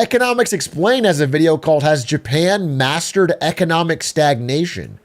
Economics Explained has a video called Has Japan Mastered Economic Stagnation?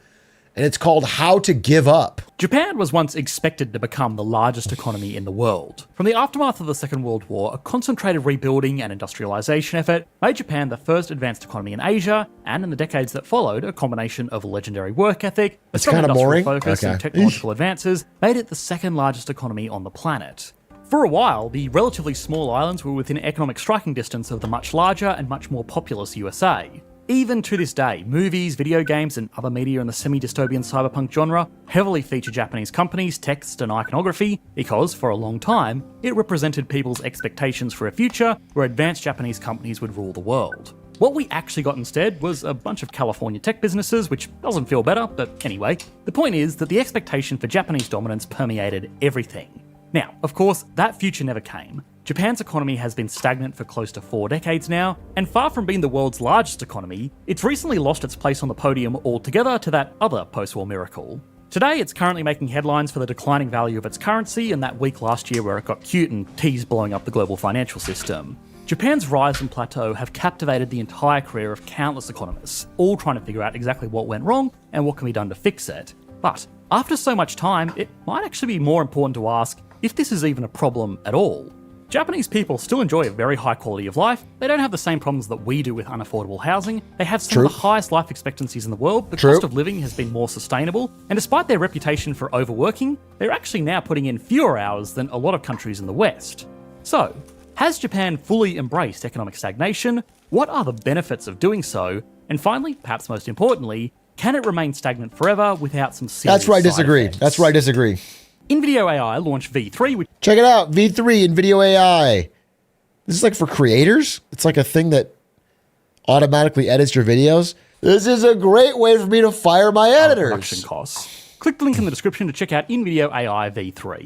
And it's called How to Give Up. Japan was once expected to become the largest economy in the world. From the aftermath of the Second World War, a concentrated rebuilding and industrialization effort made Japan the first advanced economy in Asia, and in the decades that followed, a combination of legendary work ethic, a strong industrial focus, and technological advances made it the second largest economy on the planet. For a while, the relatively small islands were within economic striking distance of the much larger and much more populous USA. Even to this day, movies, video games, and other media in the semi-dystopian cyberpunk genre heavily feature Japanese companies, text, and iconography because, for a long time, it represented people's expectations for a future where advanced Japanese companies would rule the world. What we actually got instead was a bunch of California tech businesses, which doesn't feel better, but anyway, the point is that the expectation for Japanese dominance permeated everything. Now, of course, that future never came. Japan's economy has been stagnant for close to 4 decades now, and far from being the world's largest economy, it's recently lost its place on the podium altogether to that other post-war miracle. Today, it's currently making headlines for the declining value of its currency and that week last year where it got cute and teased blowing up the global financial system. Japan's rise and plateau have captivated the entire career of countless economists, all trying to figure out exactly what went wrong and what can be done to fix it. But after so much time, it might actually be more important to ask if this is even a problem at all. Japanese people still enjoy a very high quality of life. They don't have the same problems that we do with unaffordable housing. They have some of the highest life expectancies in the world. The cost of living has been more sustainable. And despite their reputation for overworking, they're actually now putting in fewer hours than a lot of countries in the West. So, has Japan fully embraced economic stagnation? What are the benefits of doing so? And finally, perhaps most importantly, can it remain stagnant forever without some serious That's where I disagree. effects? That's where I disagree. InVideo AI launched V3, which... Check it out, V3 in Video AI. This is like for creators. It's like a thing that automatically edits your videos. This is a great way for me to fire my editors. Production costs. Click the link in the description to check out InVideo AI V3.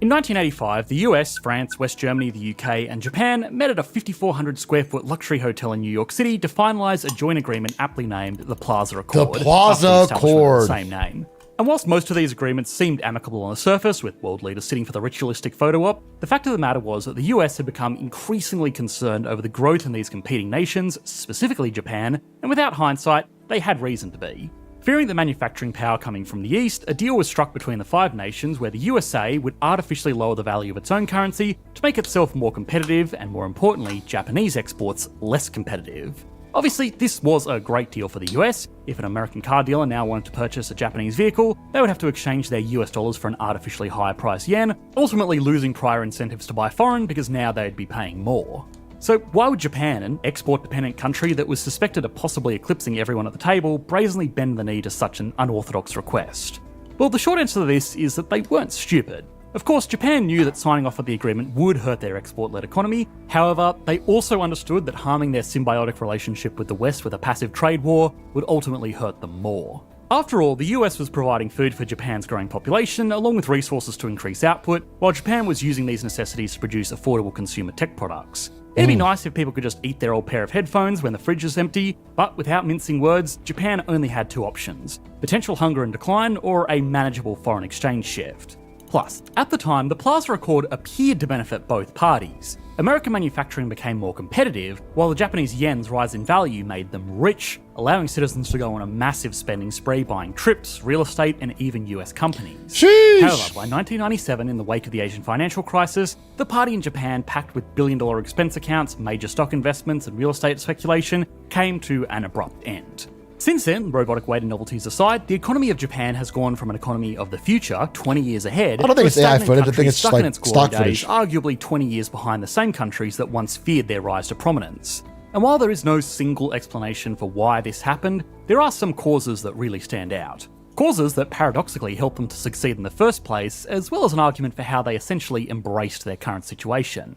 In 1985, the US, France, West Germany, the UK, and Japan met at a 5,400 square foot luxury hotel in New York City to finalise a joint agreement aptly named the Plaza Accord. The Plaza Accord. The same name. And whilst most of these agreements seemed amicable on the surface, with world leaders sitting for the ritualistic photo op, the fact of the matter was that the US had become increasingly concerned over the growth in these competing nations, specifically Japan, and without hindsight, they had reason to be. Fearing the manufacturing power coming from the East, a deal was struck between the 5 nations where the USA would artificially lower the value of its own currency to make itself more competitive and, more importantly, Japanese exports less competitive. Obviously, this was a great deal for the US. If an American car dealer now wanted to purchase a Japanese vehicle, they would have to exchange their US dollars for an artificially higher price yen, ultimately losing prior incentives to buy foreign because now they'd be paying more. So why would Japan, an export-dependent country that was suspected of possibly eclipsing everyone at the table, brazenly bend the knee to such an unorthodox request? Well, the short answer to this is that they weren't stupid. Of course, Japan knew that signing off on the agreement would hurt their export-led economy. However, they also understood that harming their symbiotic relationship with the West with a passive trade war would ultimately hurt them more. After all, the US was providing food for Japan's growing population, along with resources to increase output, while Japan was using these necessities to produce affordable consumer tech products. It'd be nice if people could just eat their old pair of headphones when the fridge is empty, but without mincing words, Japan only had 2 options: potential hunger and decline, or a manageable foreign exchange shift. Plus, at the time, the Plaza Accord appeared to benefit both parties. American manufacturing became more competitive, while the Japanese yen's rise in value made them rich, allowing citizens to go on a massive spending spree buying trips, real estate, and even US companies. Sheesh. However, by 1997, in the wake of the Asian financial crisis, the party in Japan, packed with billion-dollar expense accounts, major stock investments, and real estate speculation, came to an abrupt end. Since then, robotic weighted novelties aside, the economy of Japan has gone from an economy of the future, 20 years ahead, I don't think it's AI footage, I think it's stuck like in its stock glory days, footage. arguably 20 years behind the same countries that once feared their rise to prominence. And while there is no single explanation for why this happened, there are some causes that really stand out. Causes that paradoxically helped them to succeed in the first place, as well as an argument for how they essentially embraced their current situation.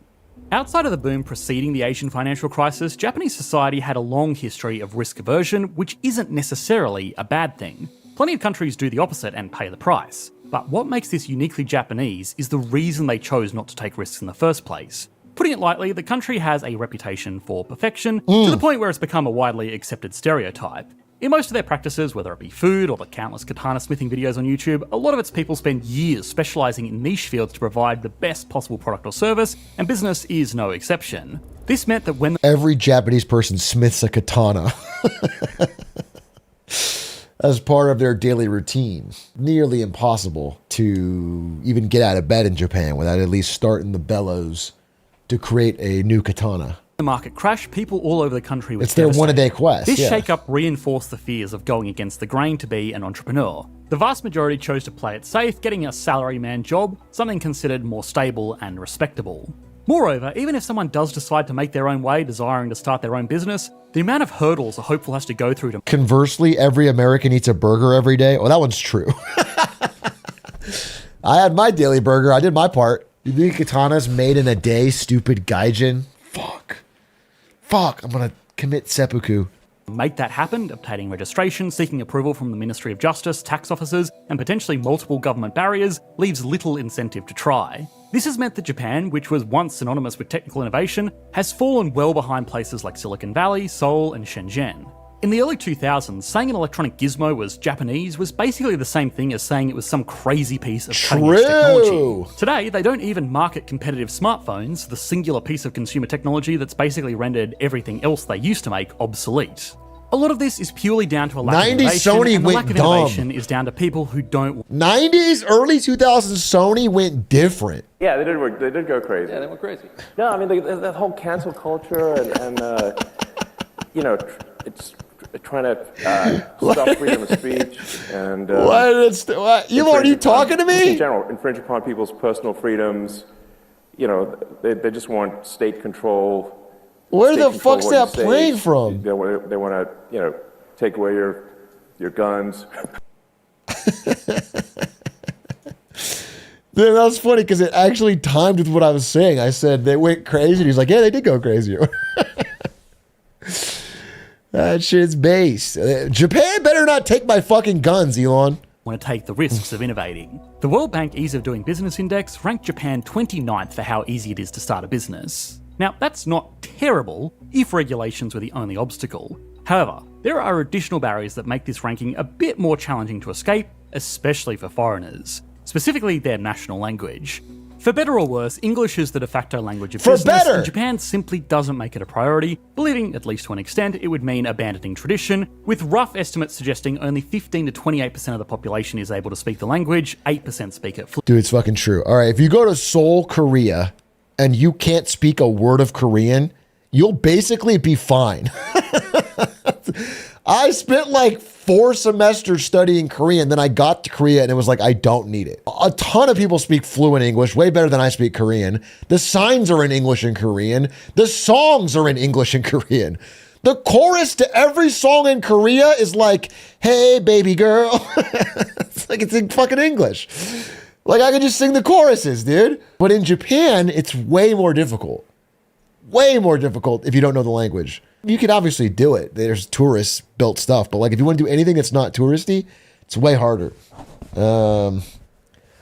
Outside of the boom preceding the Asian financial crisis, Japanese society had a long history of risk aversion, which isn't necessarily a bad thing. Plenty of countries do the opposite and pay the price. But what makes this uniquely Japanese is the reason they chose not to take risks in the first place. Putting it lightly, the country has a reputation for perfection, to the point where it's become a widely accepted stereotype. In most of their practices, whether it be food or the countless katana smithing videos on YouTube, a lot of its people spend years specialising in niche fields to provide the best possible product or service, and business is no exception. This meant that when every Japanese person smiths a katana as part of their daily routine. Nearly impossible to even get out of bed in Japan without at least starting the bellows to create a new katana. the market crashed, people all over the country were It's their one-a-day quest. This yeah. shake-up reinforced the fears of going against the grain to be an entrepreneur. The vast majority chose to play it safe, getting a salaryman job, something considered more stable and respectable. Moreover, even if someone does decide to make their own way, desiring to start their own business, the amount of hurdles a hopeful has to go through to... Conversely, every American eats a burger every day. Oh, that one's true. I had my daily burger. I did my part. You think katanas made in a day, stupid gaijin? Fuck, I'm gonna commit seppuku. Make that happen, obtaining registration, seeking approval from the Ministry of Justice, tax officers, and potentially multiple government barriers leaves little incentive to try. This has meant that Japan, which was once synonymous with technical innovation, has fallen well behind places like Silicon Valley, Seoul, and Shenzhen. In the early 2000s, saying an electronic gizmo was Japanese was basically the same thing as saying it was some crazy piece of cutting-edge technology. Today, they don't even market competitive smartphones, the singular piece of consumer technology that's basically rendered everything else they used to make obsolete. A lot of this is purely down to a lack of innovation, Sony and the went lack of dumb. innovation is down to people who don't... 90s, early 2000s, Sony went different. Yeah, they did work. They did go crazy. Yeah, they went crazy. No, I mean that whole cancel culture and you know, it's trying to stop freedom of speech and What? Elon, are you talking to me? in general, infringe upon people's personal freedoms. You know, they just want state control. Where State the control fuck's what you that say. playing from? They want to, you know, take away your guns. Dude, that was funny because it actually timed with what I was saying. I said they went crazy, and he's like, yeah, they did go crazy. That shit's base. Japan better not take my fucking guns, Elon. want to take the risks of innovating. The World Bank Ease of Doing Business Index ranked Japan 29th for how easy it is to start a business. Now, that's not terrible if regulations were the only obstacle. However, there are additional barriers that make this ranking a bit more challenging to escape, especially for foreigners, specifically their national language. For better or worse, English is the de facto language of business, and Japan simply doesn't make it a priority, believing, at least to an extent, it would mean abandoning tradition, with rough estimates suggesting only 15 to 28% of the population is able to speak the language, 8% speak it fluently. Dude, it's fucking true. All right, if you go to Seoul, Korea, and you can't speak a word of Korean, you'll basically be fine. I spent like 4 semesters studying Korean, then I got to Korea and it was like, I don't need it. A ton of people speak fluent English, way better than I speak Korean. The signs are in English and Korean. The songs are in English and Korean. The chorus to every song in Korea is like, hey, baby girl. It's like it's in fucking English. Like I could just sing the choruses, dude. But in Japan, it's way more difficult. Way more difficult if you don't know the language. You can obviously do it. There's tourist built stuff, but like if you want to do anything that's not touristy, it's way harder.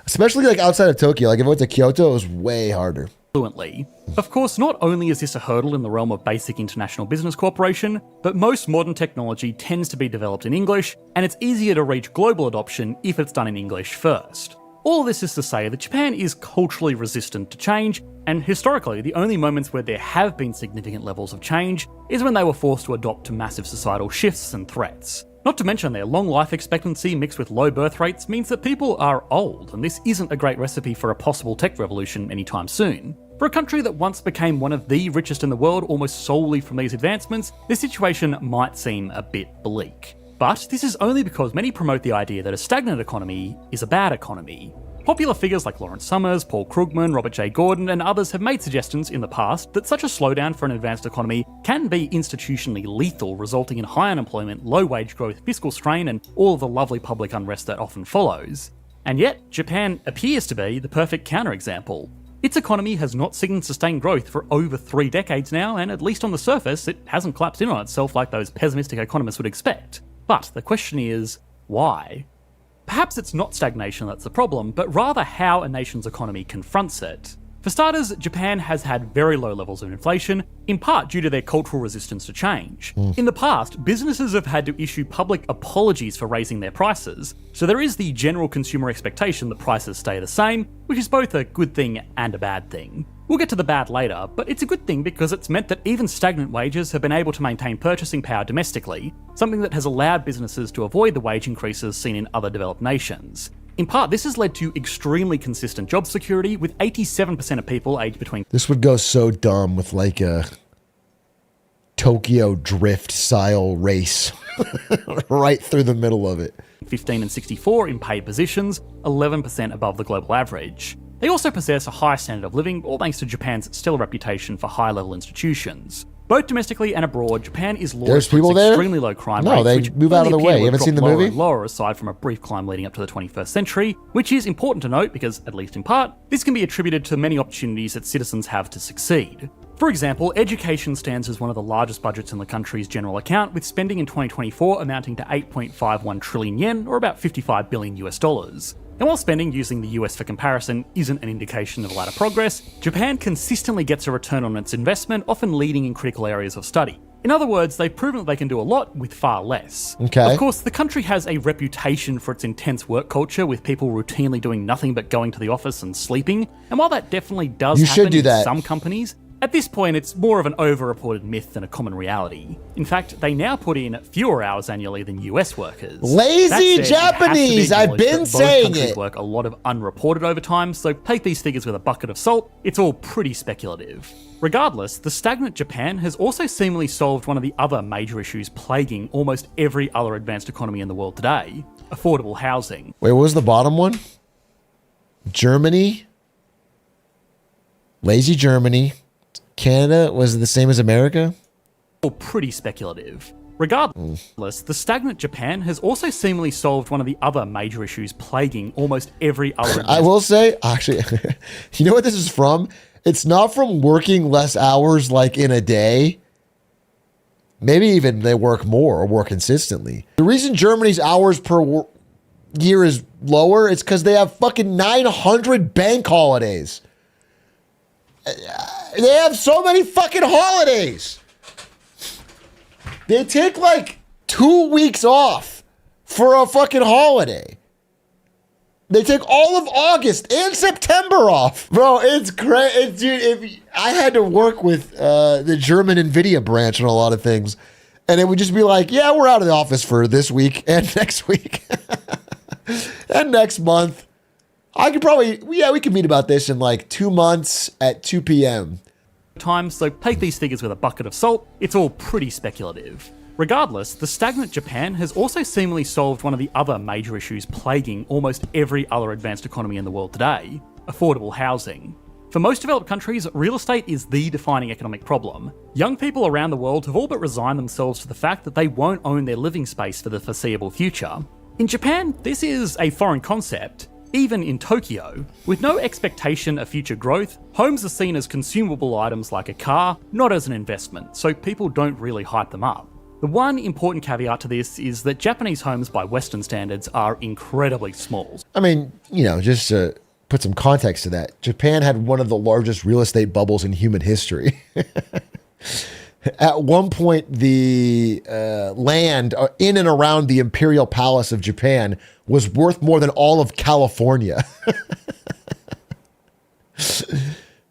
Especially like outside of Tokyo. Like if I went to Kyoto, it was way harder. Fluently. Of course, not only is this a hurdle in the realm of basic international business cooperation, but most modern technology tends to be developed in English, and it's easier to reach global adoption if it's done in English first. All of this is to say that Japan is culturally resistant to change, and historically, the only moments where there have been significant levels of change is when they were forced to adopt to massive societal shifts and threats. Not to mention their long life expectancy mixed with low birth rates means that people are old, and this isn't a great recipe for a possible tech revolution anytime soon. For a country that once became one of the richest in the world almost solely from these advancements, this situation might seem a bit bleak. But this is only because many promote the idea that a stagnant economy is a bad economy. Popular figures like Lawrence Summers, Paul Krugman, Robert J. Gordon, and others have made suggestions in the past that such a slowdown for an advanced economy can be institutionally lethal, resulting in high unemployment, low wage growth, fiscal strain, and all of the lovely public unrest that often follows. And yet, Japan appears to be the perfect counterexample. Its economy has not seen sustained growth for over 3 decades now, and at least on the surface, it hasn't collapsed in on itself like those pessimistic economists would expect. But the question is, why? Perhaps it's not stagnation that's the problem, but rather how a nation's economy confronts it. For starters, Japan has had very low levels of inflation, in part due to their cultural resistance to change. In the past, businesses have had to issue public apologies for raising their prices, so there is the general consumer expectation that prices stay the same, which is both a good thing and a bad thing. We'll get to the bad later, but it's a good thing because it's meant that even stagnant wages have been able to maintain purchasing power domestically, something that has allowed businesses to avoid the wage increases seen in other developed nations. In part, this has led to extremely consistent job security, with 87% of people aged between... This would go so dumb with like a Tokyo Drift style race right through the middle of it. 15 and 64 in paid positions, 11% above the global average. They also possess a high standard of living, all thanks to Japan's stellar reputation for high-level institutions. Both domestically and abroad, Japan is lauded for its extremely low crime rates. No, they which move out of the way. You haven't seen the movie? And lower aside from a brief climb leading up to the 21st century, which is important to note because, at least in part, this can be attributed to many opportunities that citizens have to succeed. For example, education stands as one of the largest budgets in the country's general account, with spending in 2024 amounting to 8.51 trillion yen, or about $55 billion US. And while spending using the US for comparison isn't an indication of a lot of progress, Japan consistently gets a return on its investment, often leading in critical areas of study. In other words, they've proven that they can do a lot with far less. Okay. Of course, the country has a reputation for its intense work culture, with people routinely doing nothing but going to the office and sleeping. And while that definitely does happen in some companies, at this point, it's more of an over-reported myth than a common reality. In fact, they now put in fewer hours annually than US workers. Lazy Japanese, I've been saying it. Work a lot of unreported overtime, so take these figures with a bucket of salt. It's all pretty speculative. Regardless, the stagnant Japan has also seemingly solved one of the other major issues plaguing almost every other advanced economy in the world today: affordable housing. Wait, what was the bottom one? Germany? Lazy Germany. Canada was the same as America? All pretty speculative. Regardless, the stagnant Japan has also seemingly solved one of the other major issues plaguing almost every other... I will say, actually, you know what this is from? It's not from working less hours like in a day. Maybe even they work more or more consistently. The reason Germany's hours per year is lower is because they have fucking 900 bank holidays. They have so many fucking holidays. They take like 2 weeks off for a fucking holiday. They take all of August and September off. Bro, it's crazy. Dude, I had to work with the German NVIDIA branch on a lot of things. And it would just be like, yeah, we're out of the office for this week and next week. And next month. I could probably, yeah, we could meet about this in like 2 months at 2 p.m. So take these figures with a bucket of salt. It's all pretty speculative. Regardless, the stagnant Japan has also seemingly solved one of the other major issues plaguing almost every other advanced economy in the world today: affordable housing. For most developed countries, real estate is the defining economic problem. Young people around the world have all but resigned themselves to the fact that they won't own their living space for the foreseeable future. In Japan, this is a foreign concept. Even in Tokyo, with no expectation of future growth, homes are seen as consumable items like a car, not as an investment, so people don't really hype them up. The one important caveat to this is that Japanese homes by Western standards are incredibly small. I mean, you know, just to put some context to that, Japan had one of the largest real estate bubbles in human history. At one point, the land in and around the Imperial Palace of Japan was worth more than all of California.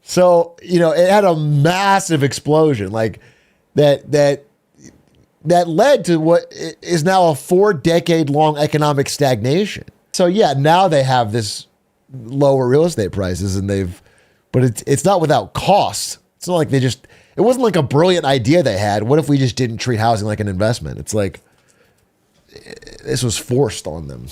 So, you know, it had a massive explosion like that led to what is now a 4-decade-long economic stagnation. So, yeah, now they have this lower real estate prices but it's not without cost. It's not like it wasn't like a brilliant idea they had. What if we just didn't treat housing like an investment? It's like this was forced on them.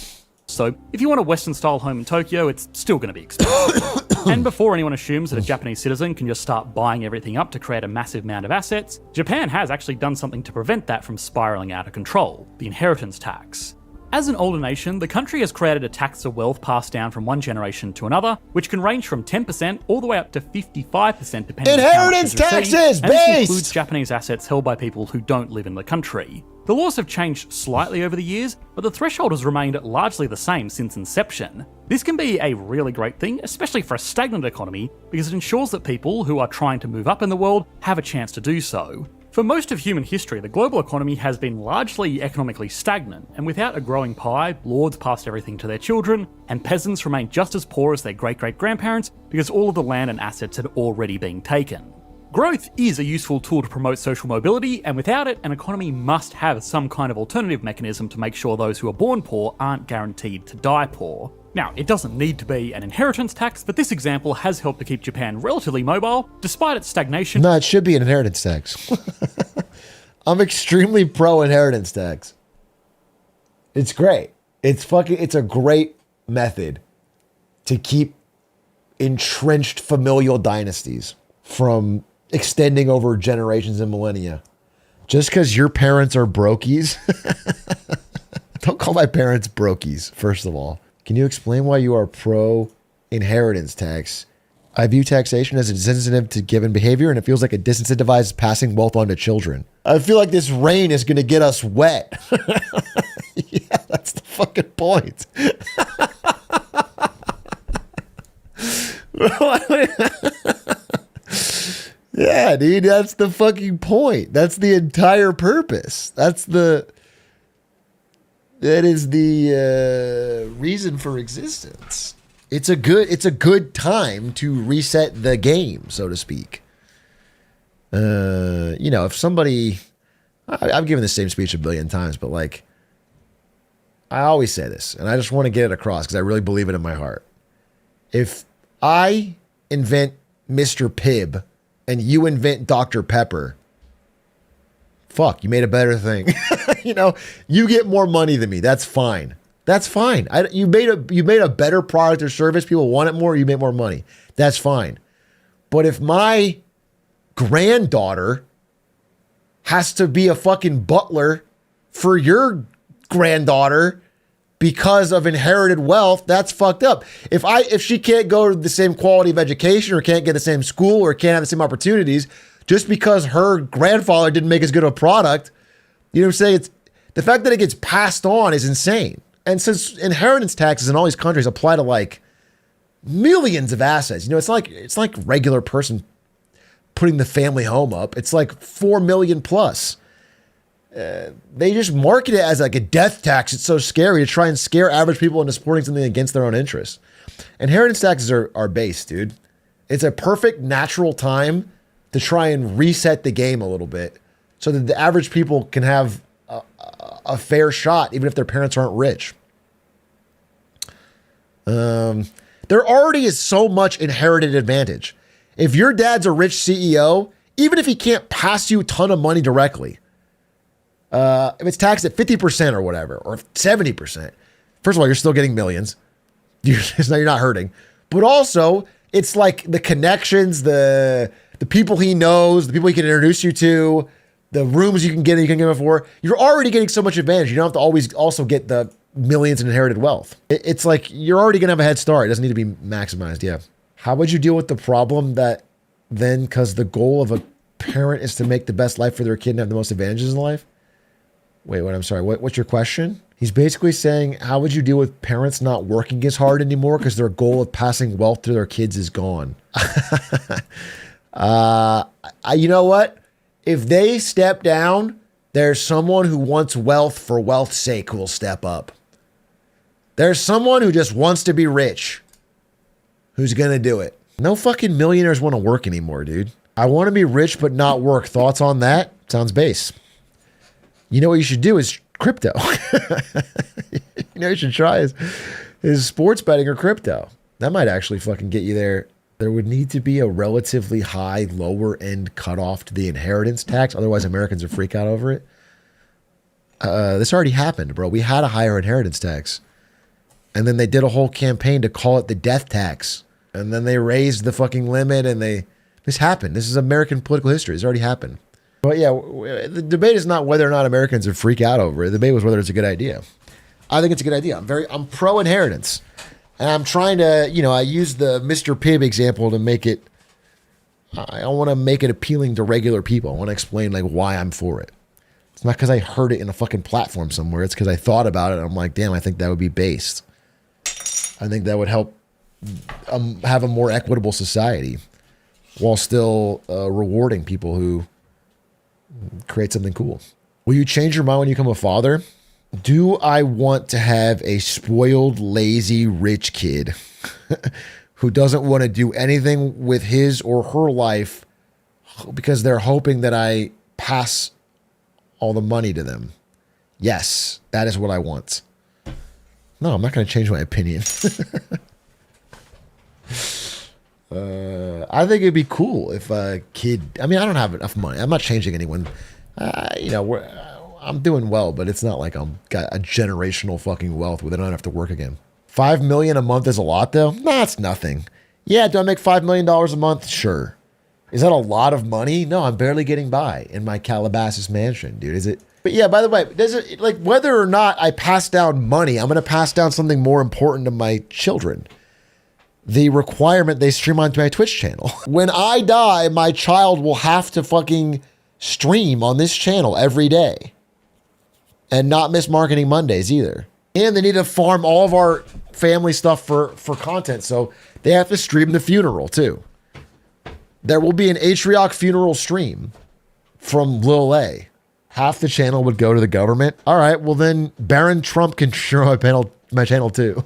So if you want a Western-style home in Tokyo, it's still going to be expensive. And before anyone assumes that a Japanese citizen can just start buying everything up to create a massive amount of assets, Japan has actually done something to prevent that from spiraling out of control: the inheritance tax. As an older nation, the country has created a tax of wealth passed down from one generation to another, which can range from 10% all the way up to 55% depending on how much is received, and this includes Japanese assets held by people who don't live in the country. The laws have changed slightly over the years, but the threshold has remained largely the same since inception. This can be a really great thing, especially for a stagnant economy, because it ensures that people who are trying to move up in the world have a chance to do so. For most of human history, the global economy has been largely economically stagnant, and without a growing pie, lords passed everything to their children, and peasants remained just as poor as their great-great-grandparents because all of the land and assets had already been taken. Growth is a useful tool to promote social mobility, and without it, an economy must have some kind of alternative mechanism to make sure those who are born poor aren't guaranteed to die poor. Now, it doesn't need to be an inheritance tax, but this example has helped to keep Japan relatively mobile, despite its stagnation. No, it should be an inheritance tax. I'm extremely pro inheritance tax. It's great. It's a great method to keep entrenched familial dynasties from extending over generations and millennia. Just because your parents are brokies. Don't call my parents brokies, first of all. Can you explain why you are pro inheritance tax? I view taxation as a disincentive to given behavior, and it feels like it disincentivizes passing wealth on to children. I feel like this rain is going to get us wet. Yeah, that's the fucking point. Yeah, dude, that's the fucking point. That's the entire purpose. That is the reason for existence. It's a good time to reset the game, so to speak. If somebody, I've given the same speech a billion times, but like, I always say this, and I just want to get it across because I really believe it in my heart. If I invent Mr. Pibb and you invent Dr. Pepper, fuck, you made a better thing. You get more money than me. That's fine. That's fine. You made a better product or service. People want it more. You make more money. That's fine. But if my granddaughter has to be a fucking butler for your granddaughter because of inherited wealth, that's fucked up. If she can't go to the same quality of education or can't get the same school or can't have the same opportunities just because her grandfather didn't make as good of a product, you know what I'm saying? It's the fact that it gets passed on is insane. And since inheritance taxes in all these countries apply to like millions of assets, it's like regular person putting the family home up. It's like 4 million plus. They just market it as like a death tax. It's so scary to try and scare average people into supporting something against their own interests. Inheritance taxes are base, dude. It's a perfect natural time to try and reset the game a little bit so that the average people can have a fair shot, even if their parents aren't rich. There already is so much inherited advantage. If your dad's a rich CEO, even if he can't pass you a ton of money directly, if it's taxed at 50% or whatever, or 70%, first of all, you're still getting millions. You're not hurting. But also, it's like the connections, the people he knows, the people he can introduce you to, the rooms you can get him for. You're already getting so much advantage. You don't have to always also get the millions in inherited wealth. It's like you're already going to have a head start. It doesn't need to be maximized. Yeah. How would you deal with the problem that then, because the goal of a parent is to make the best life for their kid and have the most advantages in life? Wait, I'm sorry. What's your question? He's basically saying, how would you deal with parents not working as hard anymore because their goal of passing wealth to their kids is gone? You know what? If they step down, there's someone who wants wealth for wealth's sake who will step up. There's someone who just wants to be rich who's going to do it. No fucking millionaires want to work anymore, dude. I want to be rich but not work. Thoughts on that? Sounds base. You know what you should do is crypto. You should try is sports betting or crypto. That might actually fucking get you there. There would need to be a relatively high lower end cutoff to the inheritance tax. Otherwise, Americans would freak out over it. This already happened, bro. We had a higher inheritance tax. And then they did a whole campaign to call it the death tax. And then they raised the fucking limit and this happened. This is American political history. It's already happened. But yeah, the debate is not whether or not Americans would freak out over it. The debate was whether it's a good idea. I think it's a good idea. I'm pro inheritance. And I'm trying to, I use the Mr. Pibb example to make it, I want to make it appealing to regular people. I want to explain why I'm for it. It's not because I heard it in a fucking platform somewhere. It's because I thought about it and I'm like, damn, I think that would be based. I think that would help have a more equitable society while still rewarding people who create something cool. Will you change your mind when you become a father? Do I want to have a spoiled, lazy, rich kid who doesn't want to do anything with his or her life because they're hoping that I pass all the money to them? Yes, that is what I want. No, I'm not going to change my opinion. I think it'd be cool if a kid, I mean, I don't have enough money. I'm not changing anyone. I'm doing well, but it's not like I'm got a generational fucking wealth where I don't have to work again. $5 million a month is a lot though? Nah, it's nothing. Yeah, do I make $5 million a month? Sure. Is that a lot of money? No, I'm barely getting by in my Calabasas mansion, dude. Is it? But yeah, by the way, does it, like, whether or not I pass down money, I'm going to pass down something more important to my children. The requirement they stream onto my Twitch channel. When I die, my child will have to fucking stream on this channel every day. And not miss Marketing Mondays either. And they need to farm all of our family stuff for content. So they have to stream the funeral too. There will be an Atrioc funeral stream from Lil A. Half the channel would go to the government. All right, well then Baron Trump can share my channel too.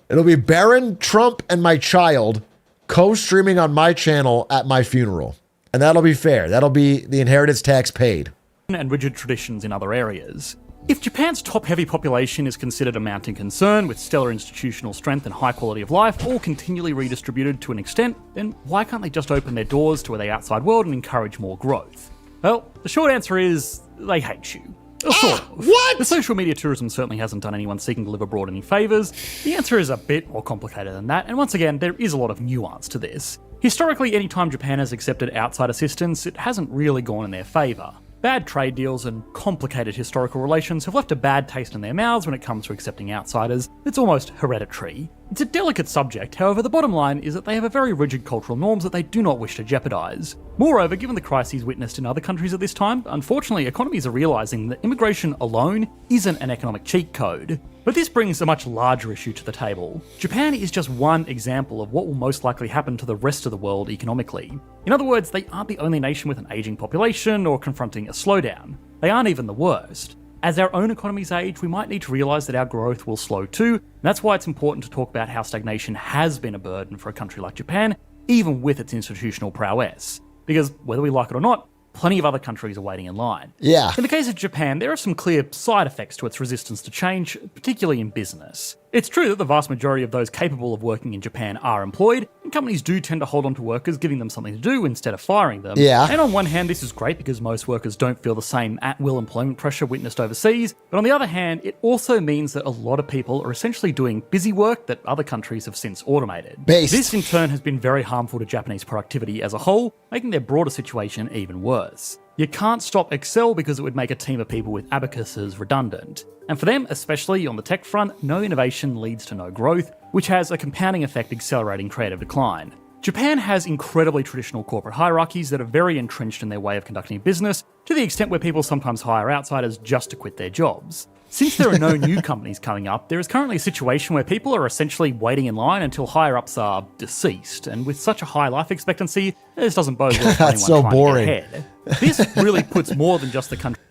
It'll be Baron Trump and my child co-streaming on my channel at my funeral. And that'll be fair. That'll be the inheritance tax paid. And rigid traditions in other areas. If Japan's top-heavy population is considered a mounting concern, with stellar institutional strength and high quality of life, all continually redistributed to an extent, then why can't they just open their doors to the outside world and encourage more growth? Well, the short answer is, they hate you. Sort of. What? The social media tourism certainly hasn't done anyone seeking to live abroad any favours. The answer is a bit more complicated than that, and once again, there is a lot of nuance to this. Historically, any time Japan has accepted outside assistance, it hasn't really gone in their favour. Bad trade deals and complicated historical relations have left a bad taste in their mouths when it comes to accepting outsiders. It's almost hereditary. It's a delicate subject, however the bottom line is that they have a very rigid cultural norms that they do not wish to jeopardise. Moreover, given the crises witnessed in other countries at this time, unfortunately economies are realising that immigration alone isn't an economic cheat code. But this brings a much larger issue to the table. Japan is just one example of what will most likely happen to the rest of the world economically. In other words, they aren't the only nation with an ageing population or confronting a slowdown. They aren't even the worst. As our own economies age, we might need to realise that our growth will slow too, and that's why it's important to talk about how stagnation has been a burden for a country like Japan, even with its institutional prowess. Because whether we like it or not, plenty of other countries are waiting in line. Yeah. In the case of Japan, there are some clear side effects to its resistance to change, particularly in business. It's true that the vast majority of those capable of working in Japan are employed, and companies do tend to hold on to workers, giving them something to do instead of firing them. Yeah. And on one hand, this is great because most workers don't feel the same at-will employment pressure witnessed overseas, but on the other hand, it also means that a lot of people are essentially doing busy work that other countries have since automated. Based. This in turn has been very harmful to Japanese productivity as a whole, making their broader situation even worse. You can't stop Excel because it would make a team of people with abacuses redundant. And for them, especially on the tech front, no innovation leads to no growth, which has a compounding effect accelerating creative decline. Japan has incredibly traditional corporate hierarchies that are very entrenched in their way of conducting business, to the extent where people sometimes hire outsiders just to quit their jobs. Since there are no new companies coming up, there is currently a situation where people are essentially waiting in line until higher-ups are deceased, and with such a high life expectancy, this doesn't bode well for anyone That's so trying boring. to get ahead. This really puts more than just the country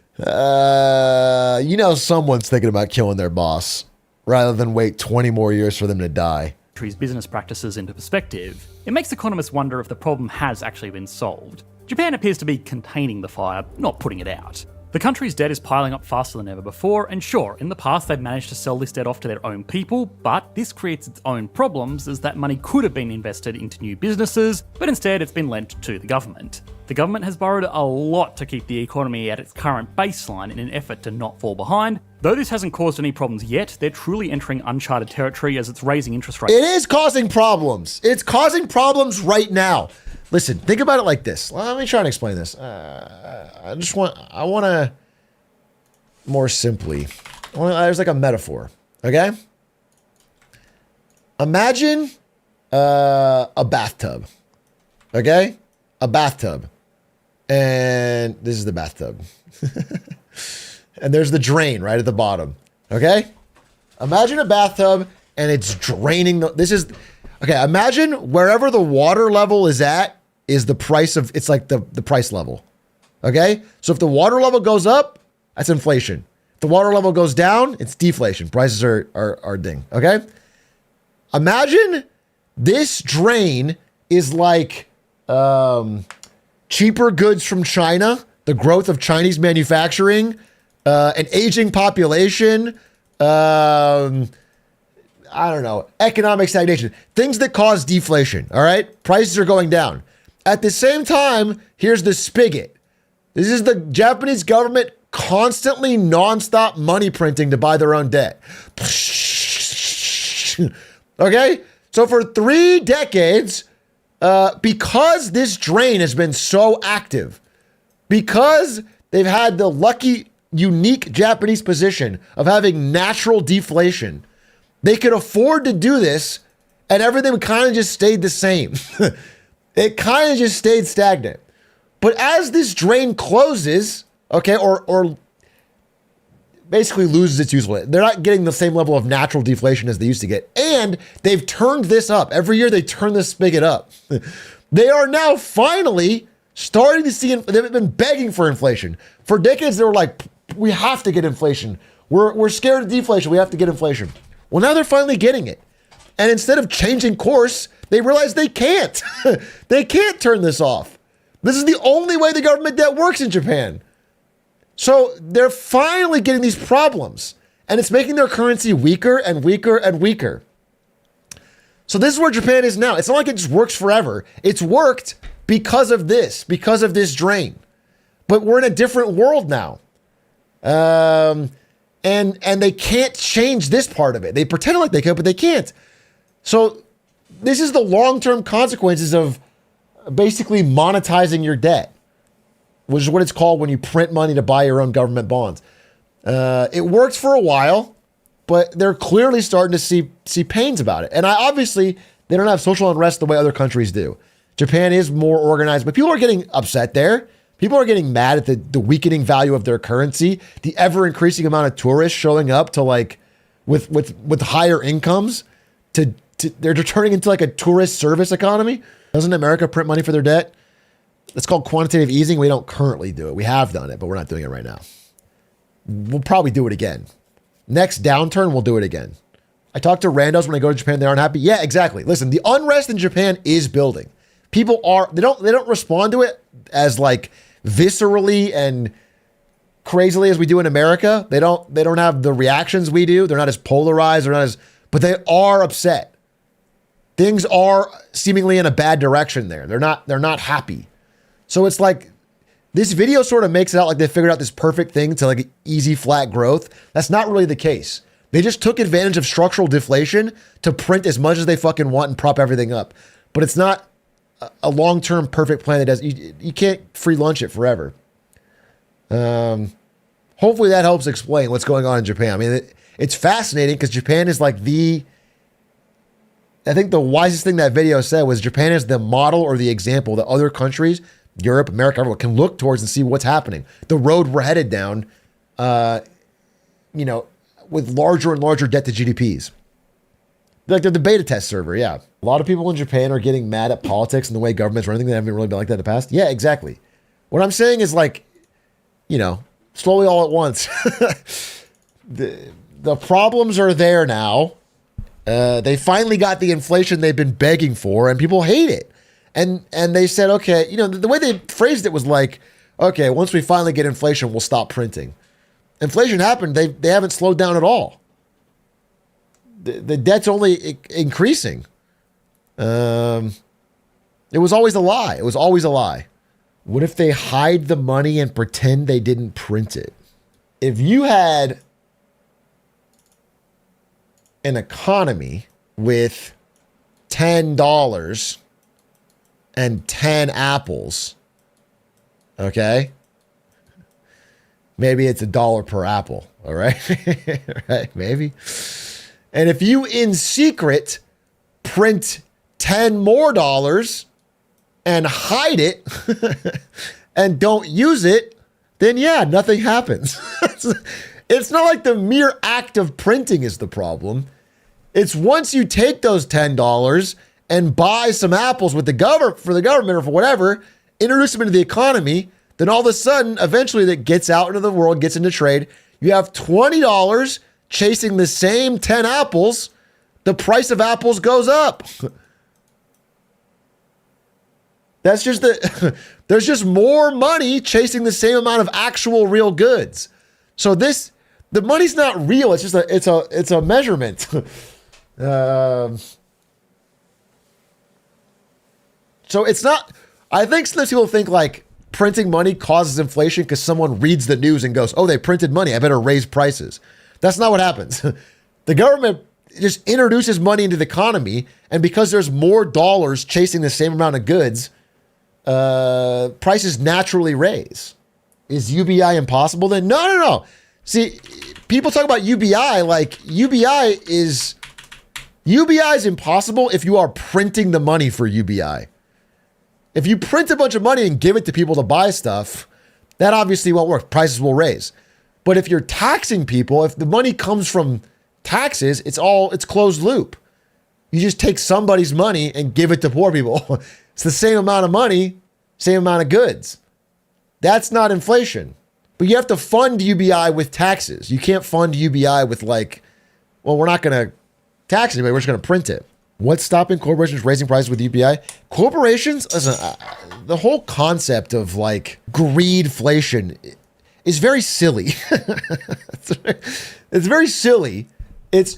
Someone's thinking about killing their boss rather than wait 20 more years for them to die. country's business practices into perspective. It makes economists wonder if the problem has actually been solved. Japan appears to be containing the fire, not putting it out. The country's debt is piling up faster than ever before, and sure, in the past they've managed to sell this debt off to their own people, but this creates its own problems as that money could have been invested into new businesses, but instead it's been lent to the government. The government has borrowed a lot to keep the economy at its current baseline in an effort to not fall behind. Though this hasn't caused any problems yet, they're truly entering uncharted territory as it's raising interest rates. It is causing problems. It's causing problems right now. Listen, think about it like this. Let me try and explain this. I want to more simply. There's like a metaphor, okay? Imagine a bathtub, okay? A bathtub. And this is the bathtub. And there's the drain right at the bottom, okay? Imagine a bathtub and it's draining okay, imagine wherever the water level is at is the price of, it's like the price level. Okay? So if the water level goes up, that's inflation. If the water level goes down, it's deflation. Prices are ding. Okay? Imagine this drain is like cheaper goods from China, the growth of Chinese manufacturing, an aging population, I don't know, economic stagnation, things that cause deflation, all right? Prices are going down. At the same time, here's the spigot. This is the Japanese government constantly nonstop money printing to buy their own debt. Okay? So for 3 decades, because this drain has been so active, because they've had the lucky, unique Japanese position of having natural deflation, they could afford to do this, and everything kind of just stayed the same. It kind of just stayed stagnant. But as this drain closes, okay, or basically loses its usefulness, they're not getting the same level of natural deflation as they used to get, and they've turned this up. Every year they turn this spigot up. They are now finally starting to see, they've been begging for inflation. For decades, they were like, we have to get inflation. We're scared of deflation. We have to get inflation. Well, now they're finally getting it. And instead of changing course, they realize they can't. They can't turn this off. This is the only way the government debt works in Japan. So they're finally getting these problems. And it's making their currency weaker and weaker and weaker. So this is where Japan is now. It's not like it just works forever. It's worked because of this drain. But we're in a different world now. And they can't change this part of it. They pretend like they can, but they can't. So this is the long-term consequences of basically monetizing your debt, which is what it's called when you print money to buy your own government bonds. It works for a while, but they're clearly starting to see pains about it. And obviously, they don't have social unrest the way other countries do. Japan is more organized, but people are getting upset there. People are getting mad at the weakening value of their currency, the ever increasing amount of tourists showing up to like with higher incomes they're turning into like a tourist service economy. Doesn't America print money for their debt? It's called quantitative easing. We don't currently do it. We have done it, but we're not doing it right now. We'll probably do it again. Next downturn, we'll do it again. I talk to randos when I go to Japan. They aren't happy. Yeah, exactly. Listen, the unrest in Japan is building. People they don't respond to it as like viscerally and crazily as we do in America. They don't have the reactions we do. They're not as polarized. But they are upset. Things are seemingly in a bad direction there. They're not happy. So it's like this video sort of makes it out like they figured out this perfect thing to like easy flat growth. That's not really the case. They just took advantage of structural deflation to print as much as they fucking want and prop everything up. But it's not a long-term perfect plan that does. You can't free lunch it forever. Hopefully that helps explain what's going on in Japan. I mean, it's fascinating because Japan is like I think the wisest thing that video said was Japan is the model or the example that other countries, Europe, America, everyone can look towards and see what's happening. The road we're headed down, with larger and larger debt to GDPs. Like the beta test server, yeah. A lot of people in Japan are getting mad at politics and the way governments run. They haven't really been like that in the past. Yeah, exactly. What I'm saying is like, slowly all at once. The problems are there now. They finally got the inflation they've been begging for, and people hate it. And they said, okay, the way they phrased it was like, okay, once we finally get inflation, we'll stop printing. Inflation happened. They haven't slowed down at all. The debt's only increasing. It was always a lie. It was always a lie. What if they hide the money and pretend they didn't print it? If you had an economy with $10 and 10 apples, okay? Maybe it's $1 per apple, all right? Right, maybe. And if you in secret print 10 more dollars and hide it and don't use it, then yeah, nothing happens. It's not like the mere act of printing is the problem. It's once you take those $10 and buy some apples with the for the government or for whatever, introduce them into the economy, then all of a sudden, eventually that gets out into the world, gets into trade. You have $20 chasing the same 10 apples. The price of apples goes up. That's just there's just more money chasing the same amount of actual real goods. So the money's not real. It's just it's a measurement. So it's not, I think some people think like printing money causes inflation because someone reads the news and goes, oh, they printed money, I better raise prices. That's not what happens. The government just introduces money into the economy, and because there's more dollars chasing the same amount of goods, prices naturally raise. Is UBI impossible then? No. See, people talk about UBI like UBI is impossible if you are printing the money for UBI. If you print a bunch of money and give it to people to buy stuff, that obviously won't work. Prices will raise. But if you're taxing people, if the money comes from taxes, it's closed loop. You just take somebody's money and give it to poor people. It's the same amount of money, same amount of goods. That's not inflation. But you have to fund UBI with taxes. You can't fund UBI with like, well, we're not going to tax anybody. We're just going to print it. What's stopping corporations raising prices with UBI? Corporations, listen, the whole concept of like greedflation is very silly. It's very silly. It's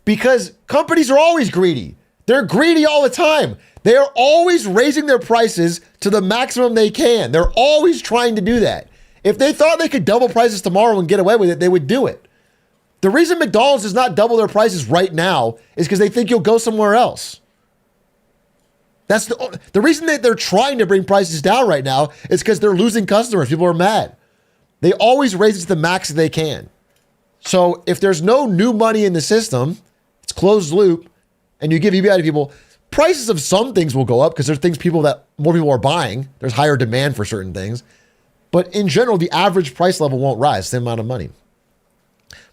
because companies are always greedy. They're greedy all the time. They are always raising their prices to the maximum they can. They're always trying to do that. If they thought they could double prices tomorrow and get away with it, they would do it. The reason McDonald's does not double their prices right now is because they think you'll go somewhere else. That's the reason that they're trying to bring prices down right now is because they're losing customers. People are mad. They always raise it to the max that they can. So if there's no new money in the system, it's closed loop, and you give UBI to people, prices of some things will go up because there's things more people are buying. There's higher demand for certain things. But in general, the average price level won't rise, same amount of money.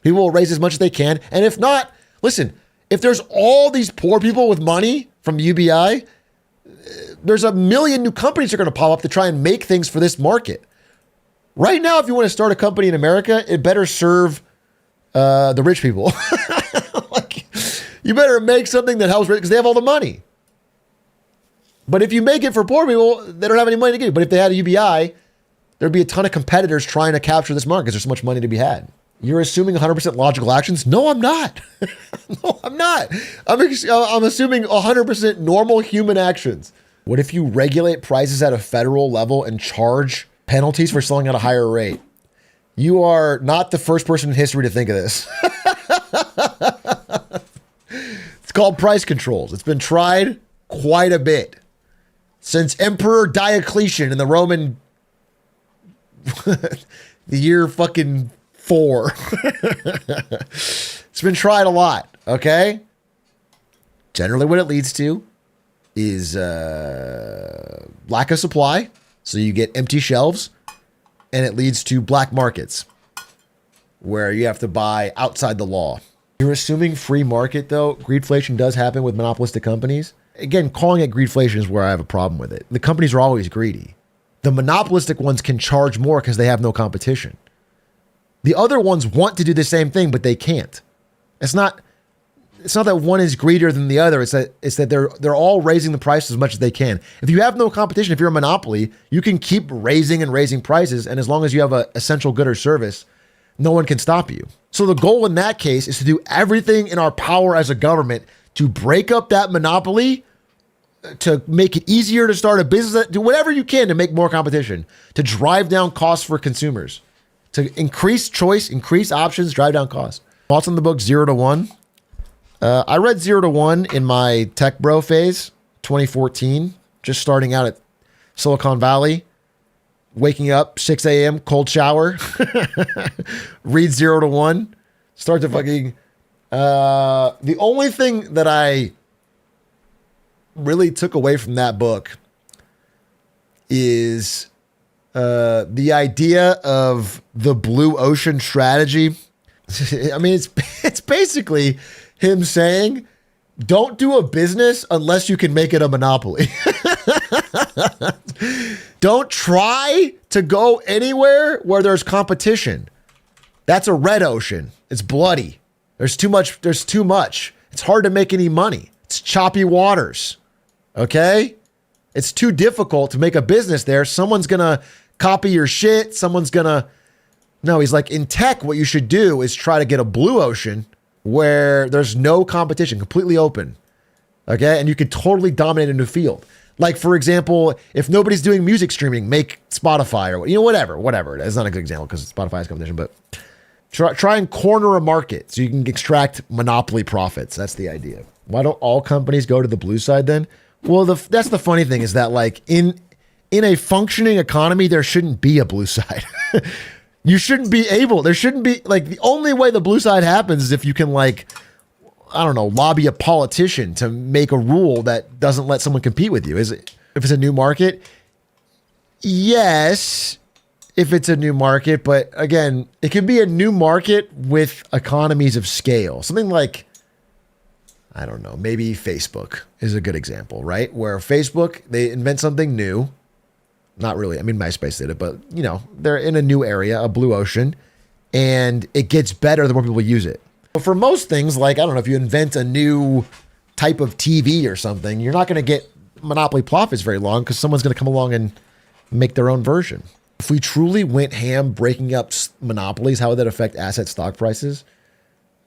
People will raise as much as they can. And if not, listen, if there's all these poor people with money from UBI, there's a million new companies that are going to pop up to try and make things for this market. Right now, if you want to start a company in America, it better serve the rich people. Like, you better make something that helps rich because they have all the money. But if you make it for poor people, they don't have any money to give. But if they had a UBI, there'd be a ton of competitors trying to capture this market because there's so much money to be had. You're assuming 100% logical actions? No, I'm not. No, I'm not. I'm assuming 100% normal human actions. What if you regulate prices at a federal level and charge penalties for selling at a higher rate? You are not the first person in history to think of this. It's called price controls. It's been tried quite a bit since Emperor Diocletian in the Roman, the year fucking 4. It's been tried a lot, okay? Generally what it leads to is lack of supply. So you get empty shelves, and it leads to black markets where you have to buy outside the law. You're assuming free market, though. Greedflation does happen with monopolistic companies. Again, calling it greedflation is where I have a problem with it. The companies are always greedy. The monopolistic ones can charge more because they have no competition. The other ones want to do the same thing, but they can't. It's not that one is greedier than the other. It's that they're all raising the price as much as they can. If you have no competition, if you're a monopoly, you can keep raising and raising prices, and as long as you have an essential good or service, no one can stop you. So the goal in that case is to do everything in our power as a government to break up that monopoly, to make it easier to start a business, do whatever you can to make more competition, to drive down costs for consumers, to increase choice, increase options, drive down costs. Thoughts on the book 0 to 1? I read 0 to 1 in my tech bro phase, 2014, just starting out at Silicon Valley, waking up 6 a.m., cold shower, read 0 to 1, start to fucking, the only thing that I really took away from that book is the idea of the blue ocean strategy. I mean, it's basically him saying, don't do a business unless you can make it a monopoly. Don't try to go anywhere where there's competition. That's a red ocean. It's bloody. There's too much. It's hard to make any money. It's choppy waters. Okay? It's too difficult to make a business there. Someone's going to copy your shit. No, he's like, in tech, what you should do is try to get a blue ocean where there's no competition, completely open. Okay? And you could totally dominate a new field. Like, for example, if nobody's doing music streaming, make Spotify or, whatever. That's not a good example because Spotify has competition, but try and corner a market so you can extract monopoly profits. That's the idea. Why don't all companies go to the blue side then? Well, that's the funny thing is that like in a functioning economy, there shouldn't be a blue side. There shouldn't be like the only way the blue side happens is if you can like, I don't know, lobby a politician to make a rule that doesn't let someone compete with you. Is it, if it's a new market? Yes, if it's a new market, but again, it can be a new market with economies of scale. Something like, I don't know, maybe Facebook is a good example, right? Where Facebook, they invent something new. Not really. I mean, MySpace did it, but they're in a new area, a blue ocean, and it gets better the more people use it. But for most things, like, I don't know, if you invent a new type of TV or something, you're not going to get monopoly profits very long because someone's going to come along and make their own version. If we truly went ham breaking up monopolies, how would that affect asset stock prices?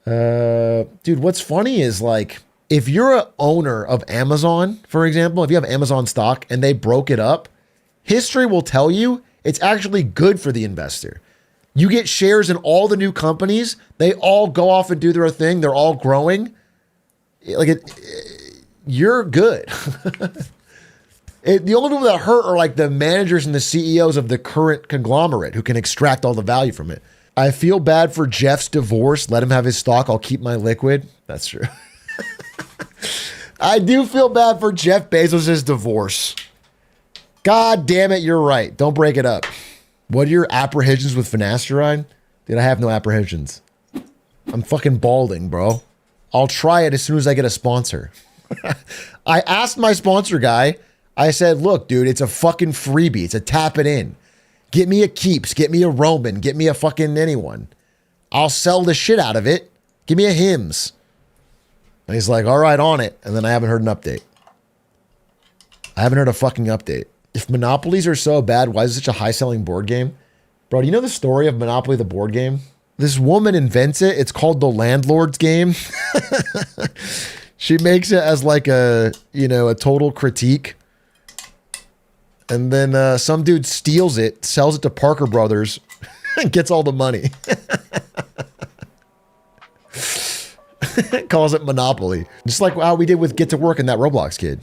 Dude, what's funny is like, if you're an owner of Amazon, for example, if you have Amazon stock and they broke it up, history will tell you it's actually good for the investor. You get shares in all the new companies. They all go off and do their thing. They're all growing. You're good. The only people that hurt are like the managers and the CEOs of the current conglomerate who can extract all the value from it. I feel bad for Jeff's divorce. Let him have his stock. I'll keep my liquid. That's true. I do feel bad for Jeff Bezos' divorce. God damn it, you're right. Don't break it up. What are your apprehensions with finasteride? Dude, I have no apprehensions. I'm fucking balding, bro. I'll try it as soon as I get a sponsor. I asked my sponsor guy, I said, look, dude, it's a fucking freebie. It's a tap it in. Get me a Keeps. Get me a Roman. Get me a fucking anyone. I'll sell the shit out of it. Give me a Hims. And he's like, all right, on it. And then I haven't heard an update. I haven't heard a fucking update. If monopolies are so bad, why is it such a high-selling board game? Bro, do you know the story of Monopoly, the board game? This woman invents it. It's called the Landlord's Game. She makes it as like a total critique. And then some dude steals it, sells it to Parker Brothers, and gets all the money. Calls it Monopoly. Just like how we did with Get to Work and that Roblox kid.